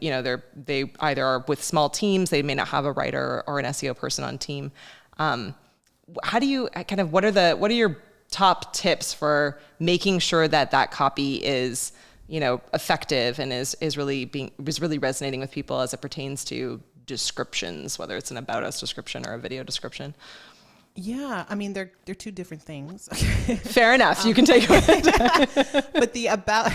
[SPEAKER 1] they either are with small teams, they may not have a writer or an SEO person on team. How do you what are your top tips for making sure that copy is effective and is really resonating with people as it pertains to descriptions, whether it's an about us description or a video description?
[SPEAKER 2] Yeah, I mean, they're two different things.
[SPEAKER 1] Fair enough. You can take it.
[SPEAKER 2] But the about,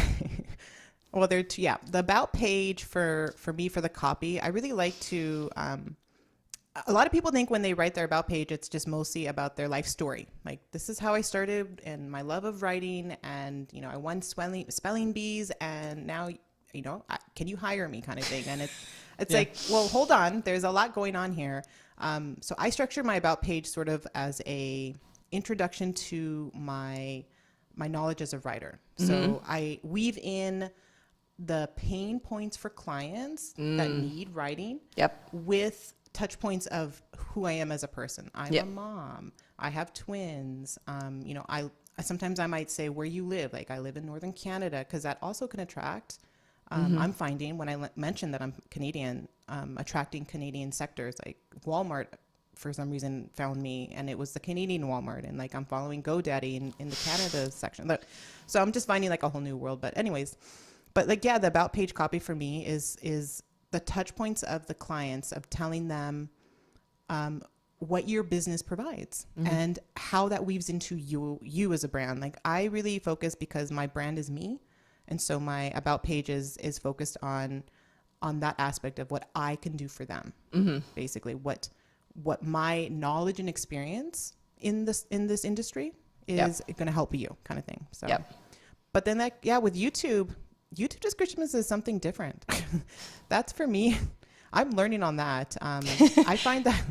[SPEAKER 2] well, the about page for me, for the copy, I really like to, a lot of people think when they write their about page, it's just mostly about their life story. Like, this is how I started and my love of writing, and, I won spelling bees, and now, can you hire me, kind of thing. And it's like, well, hold on, there's a lot going on here. So I structure my about page sort of as a introduction to my knowledge as a writer. Mm-hmm. So I weave in the pain points for clients that need writing with touch points of who I am as a person. I'm a mom. I have twins. Sometimes I might say where you live. Like, I live in Northern Canada, because that also can attract. I'm finding when I mention that I'm Canadian, attracting Canadian sectors. Like, Walmart, for some reason, found me, and it was the Canadian Walmart. And like, I'm following GoDaddy in the Canada section. So I'm just finding like a whole new world. But anyways, the about page copy for me is the touch points of the clients, of telling them what your business provides and how that weaves into you as a brand. Like, I really focus, because my brand is me. And so my about page is focused on that aspect of what I can do for them. Basically, what my knowledge and experience in this industry is going to help you, kind of thing. So, but then with YouTube descriptions is something different. That's for me. I'm learning on that. I find that,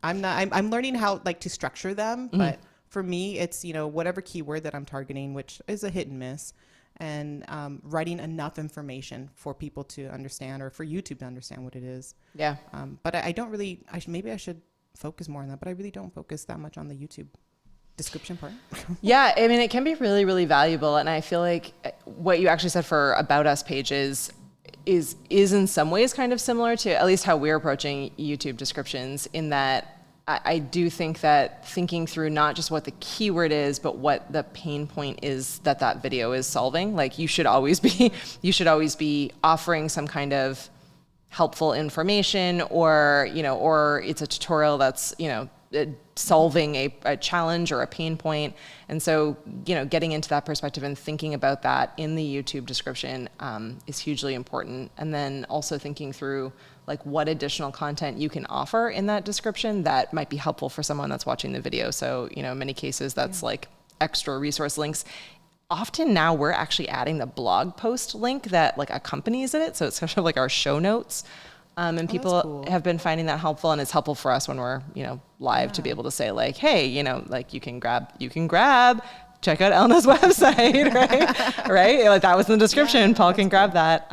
[SPEAKER 2] I'm learning how to structure them. But for me, it's, whatever keyword that I'm targeting, which is a hit and miss. And writing enough information for people to understand, or for YouTube to understand what it is. Yeah. But I don't really, maybe I should focus more on that, but I really don't focus that much on the YouTube description part.
[SPEAKER 1] Yeah. I mean, it can be really, really valuable. And I feel like what you actually said for About Us pages is in some ways kind of similar to at least how we're approaching YouTube descriptions, in that I do think that thinking through not just what the keyword is, but what the pain point is that video is solving. Like, you should always be offering some kind of helpful information, or it's a tutorial that's, solving a challenge or a pain point. And so, getting into that perspective and thinking about that in the YouTube description is hugely important. And then also thinking through what additional content you can offer in that description that might be helpful for someone that's watching the video. So, in many cases, that's extra resource links. Often now we're actually adding the blog post link that accompanies it. So it's kind of like our show notes. And people have been finding that helpful, and it's helpful for us when we're, live to be able to say hey, you can grab, check out Elna's website, right? Right? That was in the description. Paul can grab that.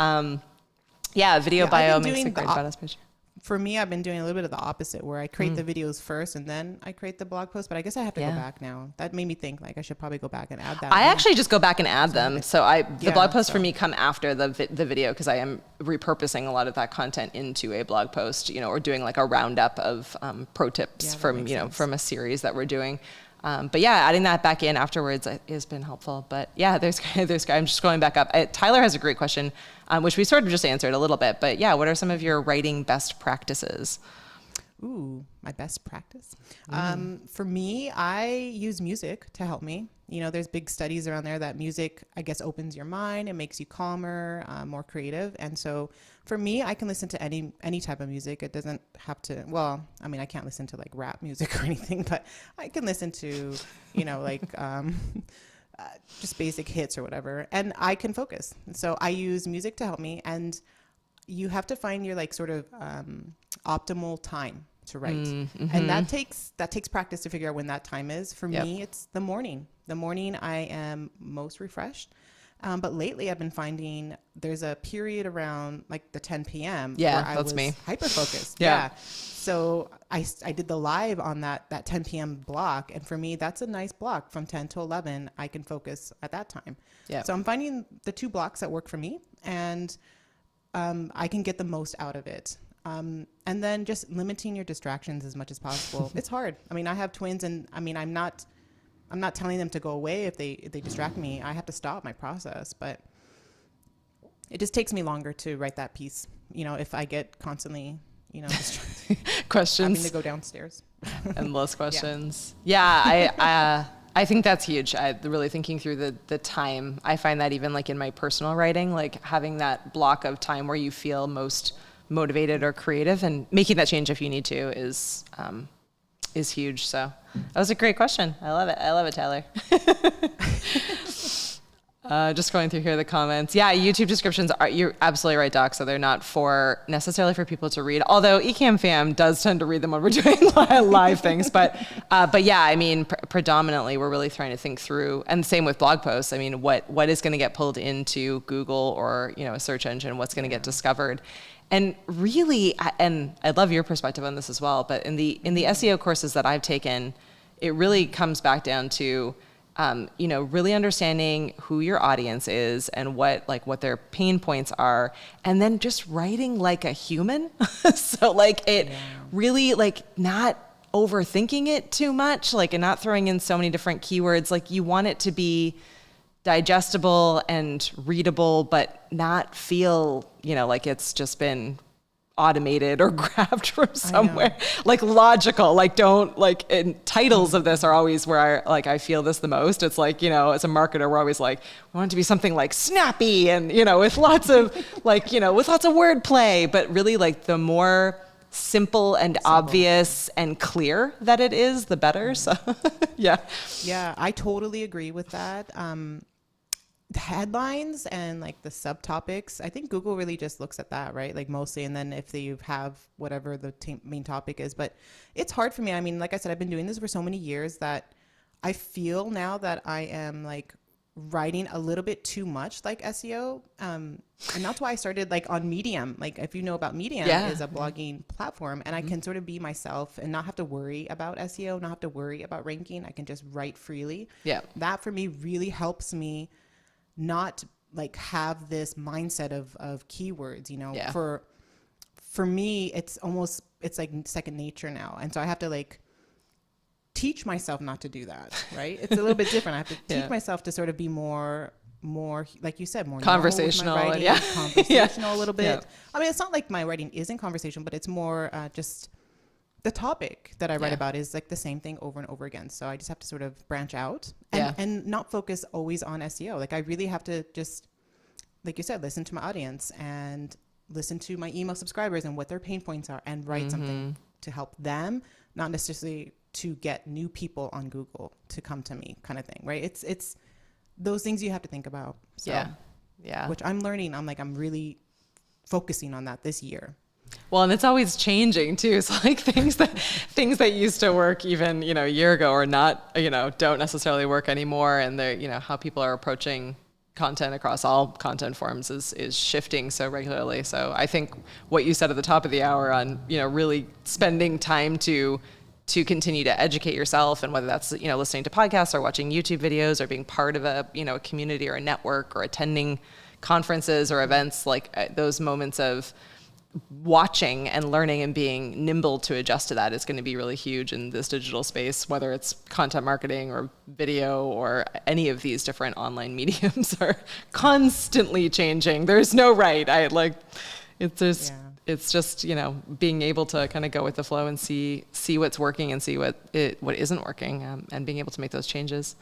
[SPEAKER 1] Video bio makes a great bonus page.
[SPEAKER 2] for me, I've been doing a little bit of the opposite, where I create the videos first and then I create the blog post. But I guess I have to go back now. That made me think like I should probably go back and add that.
[SPEAKER 1] I actually just go back and add them. So the blog posts for me come after the video, because I am repurposing a lot of that content into a blog post, or doing like a roundup of pro tips from a series that we're doing. But yeah, adding that back in afterwards has been helpful. But yeah, there's I'm just going back up. Tyler has a great question, which we sort of just answered a little bit. But yeah, what are some of your writing best practices?
[SPEAKER 2] Ooh, my best practice. For me, I use music to help me. There's big studies around there that music, I guess, opens your mind. It makes you calmer, more creative. And so for me, I can listen to any type of music. It doesn't have to, I can't listen to like rap music or anything, but I can listen to, just basic hits or whatever, and I can focus. So I use music to help me, and you have to find your like sort of optimal time to write. And that takes practice to figure out when that time is. For me, it's the morning. The morning I am most refreshed. But lately I've been finding there's a period around like the 10 p.m. where I was hyper focused. So I did the live on that 10 p.m. block. And for me, that's a nice block from 10 to 11. I can focus at that time. So I'm finding the two blocks that work for me, and I can get the most out of it. And then just limiting your distractions as much as possible. It's hard. I mean, I have twins, and I mean, I'm not telling them to go away if they distract me. I have to stop my process, but it just takes me longer to write that piece. If I get constantly,
[SPEAKER 1] questions,
[SPEAKER 2] having to go downstairs.
[SPEAKER 1] Endless questions. I think that's huge. Really thinking through the time. I find that even like in my personal writing, like having that block of time where you feel most motivated or creative, and making that change if you need to is huge. So that was a great question. I love it, Tyler. Just going through here the comments. Yeah, YouTube descriptions you're absolutely right, Doc. So they're not necessarily for people to read. Although Ecamm fam does tend to read them when we're doing live things. But yeah, I mean, predominantly we're really trying to think through, and same with blog posts. I mean, what is going to get pulled into Google or a search engine? What's going to get discovered? And really, and I'd love your perspective on this as well, but in the SEO courses that I've taken, it really comes back down to, really understanding who your audience is and what their pain points are, and then just writing like a human. So really not overthinking it too much, and not throwing in so many different keywords. Like, you want it to be digestible and readable, but not feel, like it's just been automated or grabbed from somewhere. Like, logical, and titles of this are always where I feel this the most. It's like, as a marketer, we're always like, we want it to be something like snappy and, with lots of wordplay, but really the more simple and obvious and clear that it is, the better. So yeah,
[SPEAKER 2] I totally agree with that. The headlines and the subtopics, I think Google really just looks at that, right? Mostly, and then if you have whatever the main topic is. But it's hard for me. I mean, like I said, I've been doing this for so many years that I feel now that I am writing a little bit too much SEO. And that's why I started on Medium. If you know about Medium, is a blogging platform, and I can sort of be myself and not have to worry about SEO, not have to worry about ranking. I can just write freely. Yeah. That for me really helps me not have this mindset of keywords, for me, it's like second nature now. And so I have to teach myself not to do that. Right. It's a little bit different. I have to teach myself to sort of be more, like you said, more
[SPEAKER 1] conversational,
[SPEAKER 2] conversational a little bit. Yeah. I mean, it's not like my writing isn't conversational, but it's more just the topic that I write about is the same thing over and over again. So I just have to sort of branch out and not focus always on SEO. I really have to just, like you said, listen to my audience and listen to my email subscribers and what their pain points are, and write something to help them, not necessarily to get new people on Google to come to me, kind of thing. Right. It's those things you have to think about. So, which I'm learning. I'm really focusing on that this year.
[SPEAKER 1] Well, and it's always changing too. So things that used to work even, a year ago or not, don't necessarily work anymore. And they're, how people are approaching content across all content forms is shifting so regularly. So I think what you said at the top of the hour on, really spending time to continue to educate yourself, and whether that's, listening to podcasts or watching YouTube videos or being part of a community or a network or attending conferences or events, like those moments of watching and learning and being nimble to adjust to that is going to be really huge in this digital space, whether it's content marketing or video or any of these different online mediums are constantly changing. There's no right. It's just, being able to kind of go with the flow and see what's working and see what isn't working, and being able to make those changes.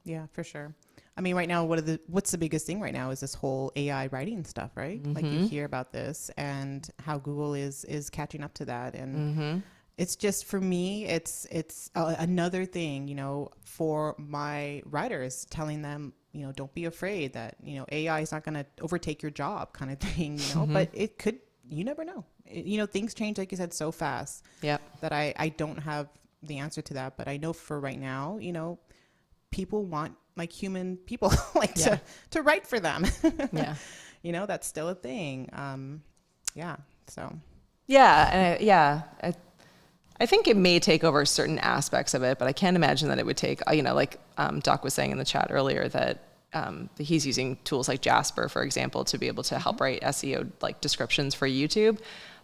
[SPEAKER 2] Yeah, for sure. I mean, right now, what's the biggest thing right now is this whole AI writing stuff, right? Like you hear about this and how Google is catching up to that. And it's just, for me, it's another thing, for my writers, telling them, don't be afraid that, AI is not going to overtake your job, kind of thing, but it could, you never know. Things change, like you said, so fast that I don't have the answer to that. But I know for right now, people want like human people to write for them. That's still a thing.
[SPEAKER 1] I think it may take over certain aspects of it, but I can't imagine that it would take, like Doc was saying in the chat earlier, that he's using tools like Jasper, for example, to be able to help write SEO like descriptions for YouTube.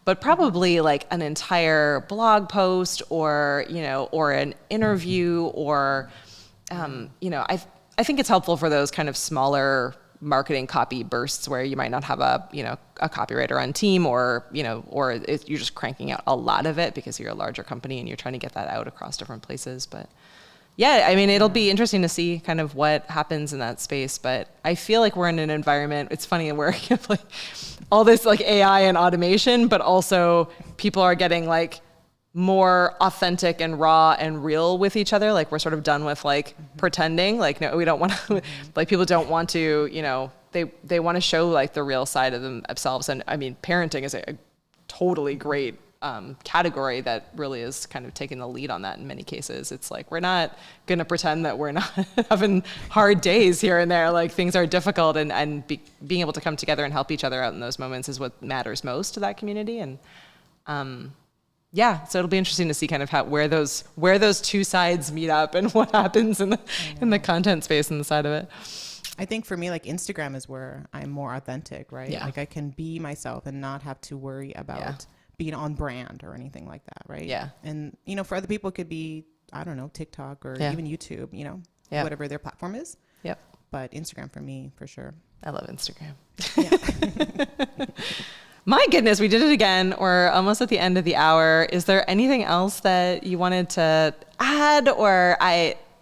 [SPEAKER 1] But probably like an entire blog post or an interview or, I think it's helpful for those kind of smaller marketing copy bursts where you might not have a copywriter on team, or you're just cranking out a lot of it because you're a larger company and you're trying to get that out across different places. But yeah, I mean, it'll be interesting to see kind of what happens in that space. But I feel like we're in an environment, it's funny, where you have like all this like AI and automation, but also people are getting like more authentic and raw and real with each other. Like we're sort of done with like pretending, like, no, we don't want to, like people don't want to, they want to show like the real side of themselves. And I mean, parenting is a totally great category that really is kind of taking the lead on that in many cases. It's like, we're not going to pretend that we're not having hard days here and there. Like things are difficult, and being able to come together and help each other out in those moments is what matters most to that community. And, so it'll be interesting to see kind of where those two sides meet up and what happens in the content space and the side of it.
[SPEAKER 2] I think for me, like Instagram is where I'm more authentic, right?
[SPEAKER 1] Yeah.
[SPEAKER 2] Like I can be myself and not have to worry about being on brand or anything like that, right?
[SPEAKER 1] Yeah.
[SPEAKER 2] And for other people it could be, I don't know, TikTok or even YouTube, whatever their platform is.
[SPEAKER 1] Yep.
[SPEAKER 2] But Instagram for me, for sure.
[SPEAKER 1] I love Instagram.
[SPEAKER 2] Yeah.
[SPEAKER 1] My goodness, we did it again. We're almost at the end of the hour. Is there anything else that you wanted to add, or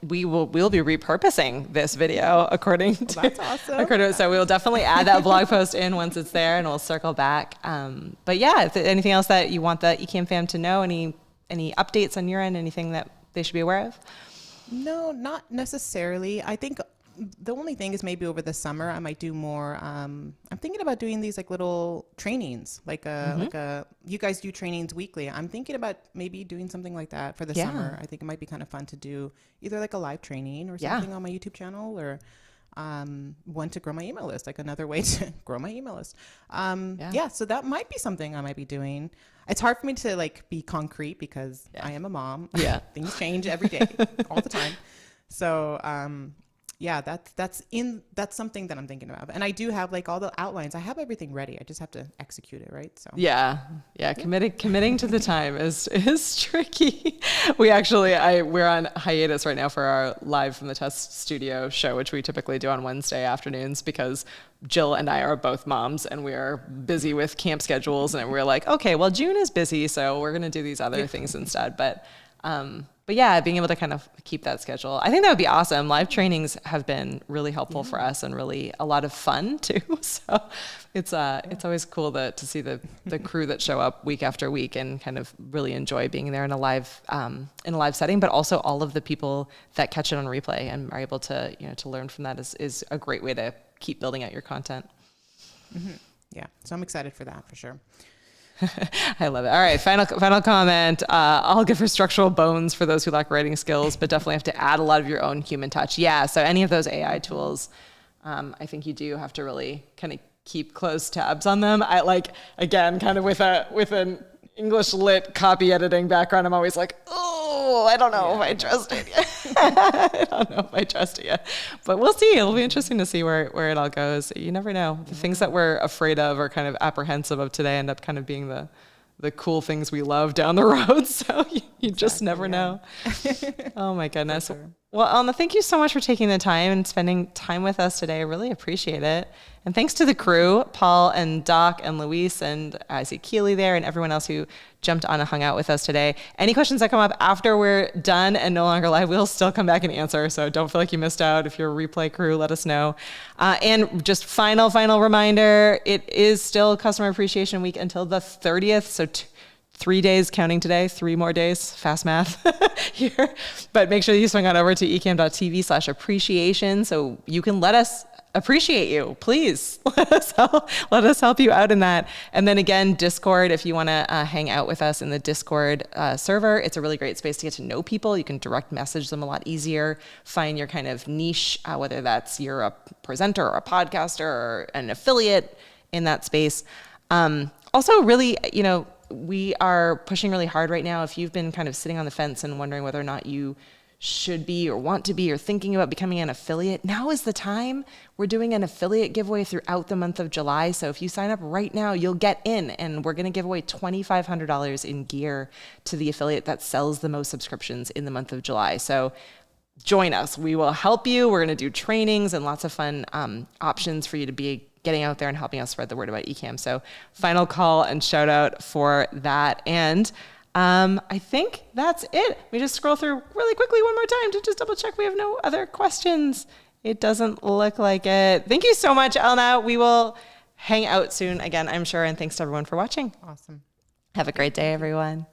[SPEAKER 1] we'll be repurposing this video according to
[SPEAKER 2] that's awesome.
[SPEAKER 1] So we'll definitely add that blog post in once it's there, and we'll circle back. But yeah, if there's anything else that you want the Ecamm fam to know, any updates on your end, anything that they should be aware of?
[SPEAKER 2] No, not necessarily. I think the only thing is maybe over the summer I might do more. I'm thinking about doing these like little trainings, like you guys do trainings weekly. I'm thinking about maybe doing something like that for the summer. I think it might be kind of fun to do either like a live training or something on my YouTube channel, or one to grow my email list, like another way to grow my email list. So that might be something I might be doing. It's hard for me to like be concrete because I am a mom. Yeah. Things change every day, all the time. So, that's something that I'm thinking about. And I do have like all the outlines. I have everything ready. I just have to execute it, right? So committing to the time is tricky. We're on hiatus right now for our live from the test studio show, which we typically do on Wednesday afternoons, because Jill and I are both moms and we are busy with camp schedules, and we're like, okay, well, June is busy, so we're going to do these other things instead. But yeah, being able to kind of keep that schedule, I think that would be awesome. Live trainings have been really helpful for us, and really a lot of fun too. So it's always cool to see the crew that show up week after week and kind of really enjoy being there in a live setting, but also all of the people that catch it on replay and are able to to learn from that is a great way to keep building out your content. Mm-hmm. Yeah, so I'm excited for that for sure.
[SPEAKER 1] I love it. All right, final comment. All good for structural bones for those who lack writing skills, but definitely have to add a lot of your own human touch. Yeah, so any of those AI tools, I think you do have to really kind of keep close tabs on them. I like, again, kind of with an English lit copy editing background, I'm always like, oh, I don't know if I trust it yet. I don't know if I trust it yet. But we'll see. It'll be interesting to see where it all goes. You never know. The things that we're afraid of or kind of apprehensive of today end up kind of being the cool things we love down the road. So you just never know. Oh my goodness. Sure. Well, Elna, thank you so much for taking the time and spending time with us today. I really appreciate it. And thanks to the crew, Paul and Doc and Luis, and I see Keely there and everyone else who jumped on and hung out with us today. Any questions that come up after we're done and no longer live, we'll still come back and answer. So don't feel like you missed out. If you're a replay crew, let us know. And just final reminder, it is still Customer Appreciation Week until the 30th. So 3 days counting today, 3 more days, fast math here. But make sure that you swing on over to ecamm.tv/appreciation so you can let us appreciate you. Please let us help you out in that. And then again, Discord, if you want to hang out with us in the Discord server, it's a really great space to get to know people. You can direct message them a lot easier, find your kind of niche, whether that's you're a presenter or a podcaster or an affiliate in that space. Also really, we are pushing really hard right now. If you've been kind of sitting on the fence and wondering whether or not you should be or want to be or thinking about becoming an affiliate, now is the time. We're doing an affiliate giveaway throughout the month of July. So if you sign up right now, you'll get in, and we're going to give away $2,500 in gear to the affiliate that sells the most subscriptions in the month of July. So join us. We will help you. We're going to do trainings and lots of fun options for you to be getting out there and helping us spread the word about Ecamm. So final call and shout out for that. And I think that's it. Let me just scroll through really quickly one more time to just double check we have no other questions. It doesn't look like it. Thank you so much, Elna. We will hang out soon again, I'm sure. And thanks to everyone for watching.
[SPEAKER 2] Awesome.
[SPEAKER 1] Have a great day, everyone.